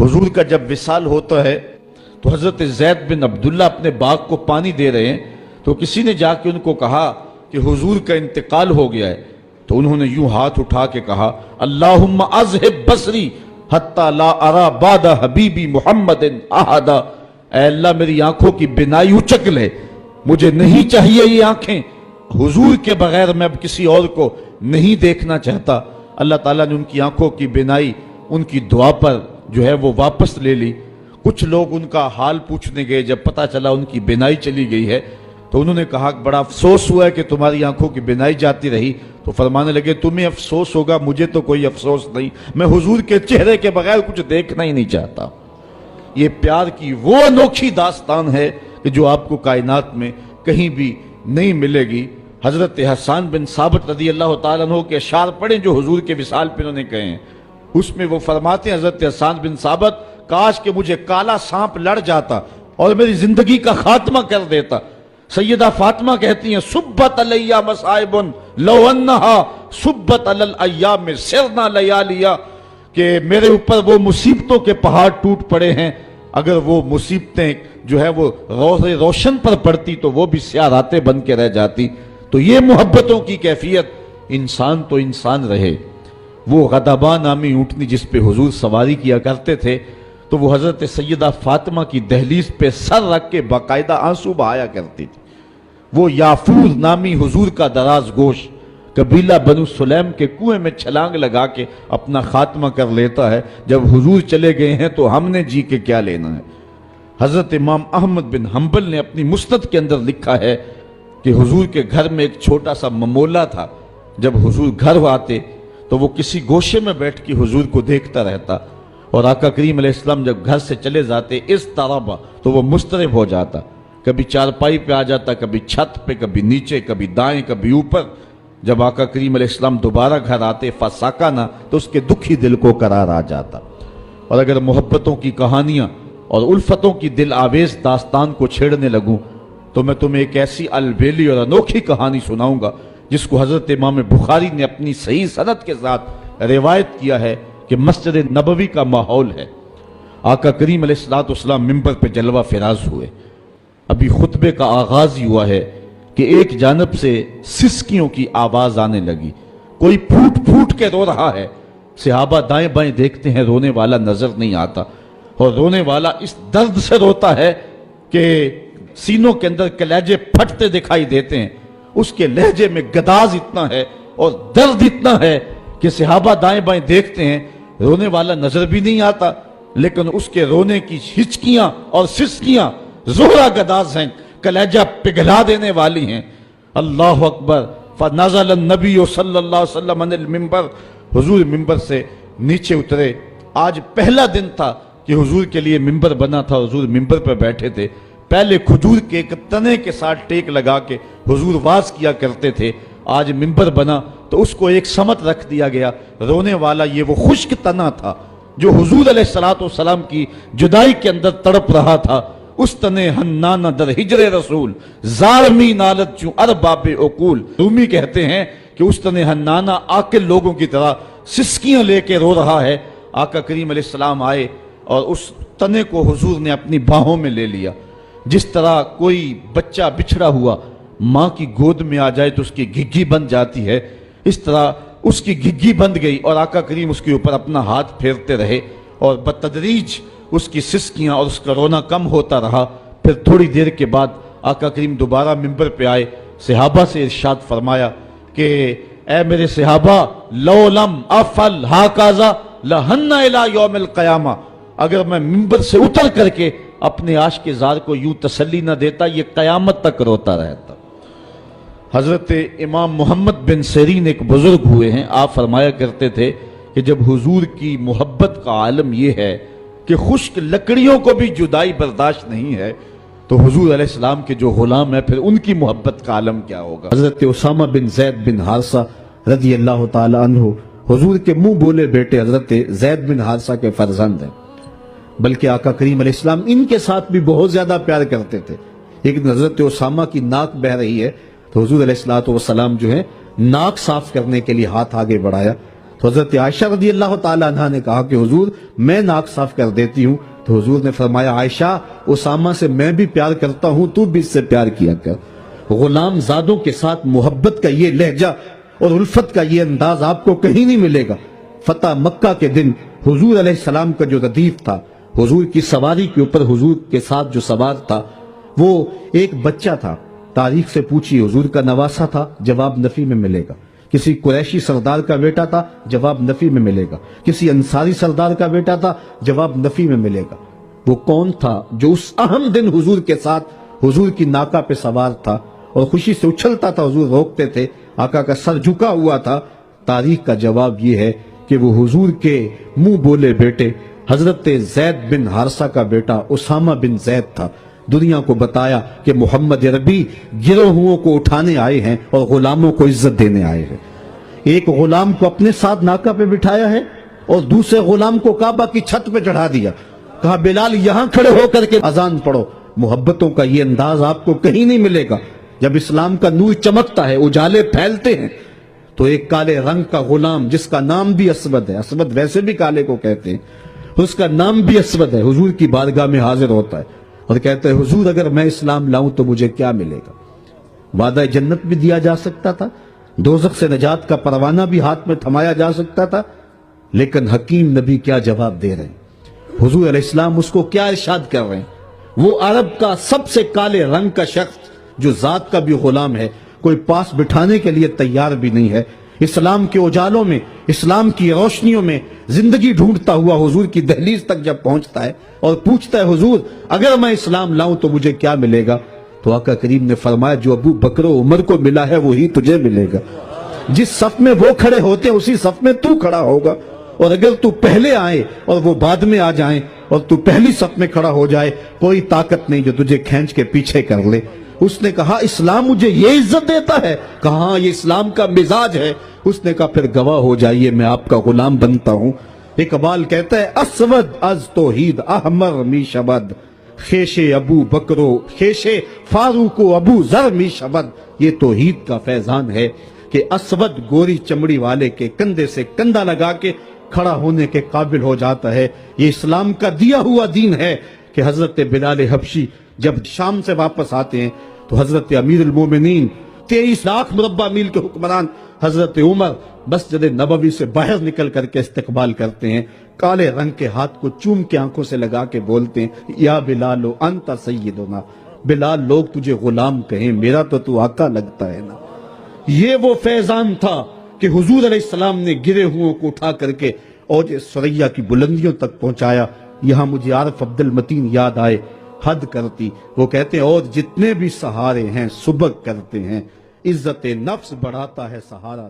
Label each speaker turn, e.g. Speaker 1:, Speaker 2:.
Speaker 1: حضور کا جب وصال ہوتا ہے تو حضرت زید بن عبداللہ اپنے باغ کو پانی دے رہے ہیں تو کسی نے جا کے ان کو کہا کہ حضور کا انتقال ہو گیا ہے، تو انہوں نے یوں ہاتھ اٹھا کے کہا اللہم اذہب بصری حتی لا ارا بعد حبیبی محمد احدا، اے اللہ میری آنکھوں کی بینائی اچک لے، مجھے نہیں چاہیے یہ آنکھیں، حضور کے بغیر میں اب کسی اور کو نہیں دیکھنا چاہتا۔ اللہ تعالیٰ نے ان کی آنکھوں کی بینائی ان کی دعا پر جو ہے وہ واپس لے لی۔ کچھ لوگ ان کا حال پوچھنے گئے، جب پتہ چلا ان کی بینائی چلی گئی ہے تو انہوں نے کہا کہ بڑا افسوس ہوا ہے کہ تمہاری آنکھوں کی بینائی جاتی رہی، تو فرمانے لگے تمہیں افسوس ہوگا، مجھے تو کوئی افسوس نہیں، میں حضور کے چہرے کے بغیر کچھ دیکھنا ہی نہیں چاہتا۔ یہ پیار کی وہ انوکھی داستان ہے کہ جو آپ کو کائنات میں کہیں بھی نہیں ملے گی۔ حضرت حسان بن ثابت رضی اللہ تعالیٰ عنہ کے اشعار پڑھیں جو حضور کے وصال پہ انہوں نے کہے ہیں، اس میں وہ فرماتے ہیں حضرت حسان بن ثابت، کاش کہ مجھے کالا سانپ لڑ جاتا اور میری زندگی کا خاتمہ کر دیتا۔ سیدہ فاطمہ کہتی ہیں صبت علیہ مصائب لو انہا صبت علی الایام سرنا لیالیا، کہ میرے اوپر وہ مصیبتوں کے پہاڑ ٹوٹ پڑے ہیں، اگر وہ مصیبتیں جو ہے وہ روشن پر پڑتی تو وہ بھی سیاہ راتیں بن کے رہ جاتی۔ تو یہ محبتوں کی کیفیت، انسان تو انسان رہے۔ وہ غضبہ نامی اونٹنی جس پہ حضور سواری کیا کرتے تھے تو وہ حضرت سیدہ فاطمہ کی دہلیز پہ سر رکھ کے باقاعدہ آنسو بہایا کرتی تھی۔ وہ یافور نامی حضور کا دراز گوش قبیلہ بنو سلیم کے کنویں میں چھلانگ لگا کے اپنا خاتمہ کر لیتا ہے، جب حضور چلے گئے ہیں تو ہم نے جی کے کیا لینا ہے۔ حضرت امام احمد بن حنبل نے اپنی مسند کے اندر لکھا ہے کہ حضور کے گھر میں ایک چھوٹا سا ممولہ تھا، جب حضور گھر آتے تو وہ کسی گوشے میں بیٹھ کے حضور کو دیکھتا رہتا، اور آقا کریم علیہ السلام جب گھر سے چلے جاتے اس طرح تو وہ مضطرب ہو جاتا، کبھی چارپائی پہ آ جاتا، کبھی چھت پہ، کبھی نیچے، کبھی دائیں، کبھی اوپر۔ جب آقا کریم علیہ السلام دوبارہ گھر آتے فساکانہ تو اس کے دکھی دل کو قرار آ جاتا۔ اور اگر محبتوں کی کہانیاں اور الفتوں کی دل آویز داستان کو چھیڑنے لگوں تو میں تمہیں ایک ایسی البیلی اور انوکھی کہانی سناؤں گا جس کو حضرت امام بخاری نے اپنی صحیح سند کے ساتھ روایت کیا ہے کہ مسجد نبوی کا ماحول ہے۔ آقا کریم علیہ السلام منبر پہ جلوہ فراز ہوئے، ابھی خطبے کا آغاز ہی ہوا ہے کہ ایک جانب سے سسکیوں کی آواز آنے لگی، کوئی پھوٹ پھوٹ کے رو رہا ہے۔ صحابہ دائیں بائیں دیکھتے ہیں، رونے والا نظر نہیں آتا، اور رونے والا اس درد سے روتا ہے کہ سینوں کے اندر کلیجے پھٹتے دکھائی دیتے ہیں۔ اس کے لہجے میں گداز اتنا ہے اور درد اتنا ہے کہ صحابہ دائیں بائیں دیکھتے ہیں، رونے والا نظر بھی نہیں آتا، لیکن اس کے رونے کی ہچکیاں اور سسکیاں زہرہ گداز ہیں، کلیجہ پگھلا دینے والی ہیں۔ اللہ اکبر، فنزل النبی صلی اللہ علیہ وسلم عن المنبر، حضور منبر سے نیچے اترے۔ آج پہلا دن تھا کہ حضور کے لیے منبر بنا تھا، حضور منبر پر بیٹھے تھے۔ پہلے کھجور کے ایک تنے کے ساتھ ٹیک لگا کے حضور واز کیا کرتے تھے، آج منبر بنا تو اس کو ایک سمت رکھ دیا گیا۔ رونے والا یہ وہ خشک تنا تھا جو حضور علیہ السلام کی جدائی کے اندر تڑپ رہا تھا۔ اس تنے ہنانا در ہجر رسول زارمی نالت چوں ارباب عقول، رومی کہتے ہیں کہ اس تنے ہنانا عاقل لوگوں کی طرح سسکیاں لے کے رو رہا ہے۔ آقا کریم علیہ السلام آئے اور اس تنے کو حضور نے اپنی باہوں میں لے لیا۔ جس طرح کوئی بچہ بچھڑا ہوا ماں کی گود میں آ جائے تو اس کی گھگی بند جاتی ہے، اس طرح اس کی گھگی بند گئی اور آقا کریم اس کے اوپر اپنا ہاتھ پھیرتے رہے، اور بتدریج اس کی سسکیاں اور اس کا رونا کم ہوتا رہا۔ پھر تھوڑی دیر کے بعد آقا کریم دوبارہ منبر پہ آئے، صحابہ سے ارشاد فرمایا کہ اے میرے صحابہ، لو لم افعل ہاکذا لہن الی یوم القیامہ، اگر میں منبر سے اتر کر کے اپنے عاشق زار کو یوں تسلی نہ دیتا یہ قیامت تک روتا رہتا۔ حضرت امام محمد بن سیرین ایک بزرگ ہوئے ہیں، آپ فرمایا کرتے تھے کہ جب حضور کی محبت کا عالم یہ ہے کہ خشک لکڑیوں کو بھی جدائی برداشت نہیں ہے تو حضور علیہ السلام کے جو غلام ہیں پھر ان کی محبت کا عالم کیا ہوگا۔ حضرت اسامہ بن زید بن حارثہ رضی اللہ تعالی عنہ حضور کے منہ بولے بیٹے حضرت زید بن حارثہ کے فرزند ہیں، بلکہ آقا کریم علیہ السلام ان کے ساتھ بھی بہت زیادہ پیار کرتے تھے۔ ایک دن حضرت اسامہ کی ناک بہہ رہی ہے تو حضور علیہ السلام جو ہے ناک صاف کرنے کے لیے ہاتھ آگے بڑھایا
Speaker 2: تو حضرت عائشہ رضی اللہ تعالیٰ عنہ نے کہا کہ حضور میں ناک صاف کر دیتی ہوں. تو حضور نے فرمایا عائشہ اسامہ سے میں بھی پیار کرتا ہوں، تو بھی اس سے پیار کیا کر. غلام زادوں کے ساتھ محبت کا یہ لہجہ اور الفت کا یہ انداز آپ کو کہیں نہیں ملے گا. فتح مکہ کے دن حضور علیہ السلام کا جو ردیف تھا، حضور کی سواری کے اوپر حضور کے ساتھ جو سوار تھا وہ ایک بچہ تھا. تاریخ سے پوچھی حضور کا نواسا تھا، جواب نفی میں ملے گا. کسی قریشی سردار کا بیٹا تھا، جواب نفی میں ملے گا. کسی انصاری سردار کا بیٹا تھا، جواب نفی میں ملے گا. وہ کون تھا جو اس اہم دن حضور کے ساتھ حضور کی ناکہ پہ سوار تھا اور خوشی سے اچھلتا تھا؟ حضور روکتے تھے، آقا کا سر جھکا ہوا تھا. تاریخ کا جواب یہ ہے کہ وہ حضور کے منہ بولے بیٹے حضرت زید بن حارثہ کا بیٹا اسامہ بن زید تھا. دنیا کو بتایا کہ محمد عربی گروہوں کو اٹھانے آئے ہیں اور غلاموں کو عزت دینے آئے ہیں. ایک غلام کو اپنے ساتھ ناکہ پہ بٹھایا ہے اور دوسرے غلام کو کعبہ کی چھت پہ چڑھا دیا. کہا بلال یہاں کھڑے ہو کر کے اذان پڑھو. محبتوں کا یہ انداز آپ کو کہیں نہیں ملے گا. جب اسلام کا نور چمکتا ہے، اجالے پھیلتے ہیں، تو ایک کالے رنگ کا غلام جس کا نام بھی اسود ہے، اسود ویسے بھی کالے کو کہتے ہیں، اس کا نام بھی اسود ہے، حضور کی بارگاہ میں حاضر ہوتا ہے اور کہتا ہے حضور اگر میں اسلام لاؤں تو مجھے کیا ملے گا؟ وعدہ جنت بھی دیا جا سکتا تھا، دوزخ سے نجات کا پروانہ بھی ہاتھ میں تھمایا جا سکتا تھا، لیکن حکیم نبی کیا جواب دے رہے ہیں؟ حضور علیہ السلام اس کو کیا ارشاد کر رہے ہیں؟ وہ عرب کا سب سے کالے رنگ کا شخص جو ذات کا بھی غلام ہے، کوئی پاس بٹھانے کے لیے تیار بھی نہیں ہے، اسلام کے اجالوں میں، اسلام کی روشنیوں میں زندگی ڈھونڈتا ہوا حضور کی دہلیز تک جب پہنچتا ہے اور پوچھتا ہے حضور اگر میں اسلام لاؤں تو مجھے کیا ملے گا؟ تو آقا کریم نے فرمایا جو ابو بکر و عمر کو ملا ہے وہی تجھے ملے گا. جس صف میں وہ کھڑے ہوتے ہیں اسی صف میں تو کھڑا ہوگا، اور اگر تو پہلے آئے اور وہ بعد میں آ جائیں اور تو پہلی صف میں کھڑا ہو جائے، کوئی طاقت نہیں جو تجھے کھینچ کے پیچھے کر لے. اس نے کہا اسلام مجھے یہ عزت دیتا ہے؟ کہا یہ اسلام کا مزاج ہے. اس نے کہا پھر گواہ ہو جائیے میں آپ کا غلام بنتا ہوں. اقبال کہتا ہے اسود از توحید احمر می شبد، خیش ابو بکرو خیش فاروق و ابو ذر می شبد. یہ توحید کا فیضان ہے کہ اسود گوری چمڑی والے کے کندھے سے کندھا لگا کے کھڑا ہونے کے قابل ہو جاتا ہے. یہ اسلام کا دیا ہوا دین ہے کہ حضرت بلال حبشی جب شام سے واپس آتے ہیں تو حضرت امیر المومنین 23 لاکھ مربع میل کے حکمران حضرت عمر مسجد نبوی سے باہر نکل کر کے استقبال کرتے ہیں. کالے رنگ کے ہاتھ کو چوم کے آنکھوں سے لگا کے بولتے ہیں یا بلال انت سیدنا، بلال لوگ تجھے غلام کہیں، میرا تو آقا لگتا ہے نا. یہ وہ فیضان تھا کہ حضور علیہ السلام نے گرے ہوئوں کو اٹھا کر کے اوج ثریا کی بلندیوں تک پہنچایا. یہاں مجھے عارف عبد المتین یاد آئے، حد کرتی. وہ کہتے ہیں اور جتنے بھی سہارے ہیں سبق کرتے ہیں، عزت نفس بڑھاتا ہے سہارا.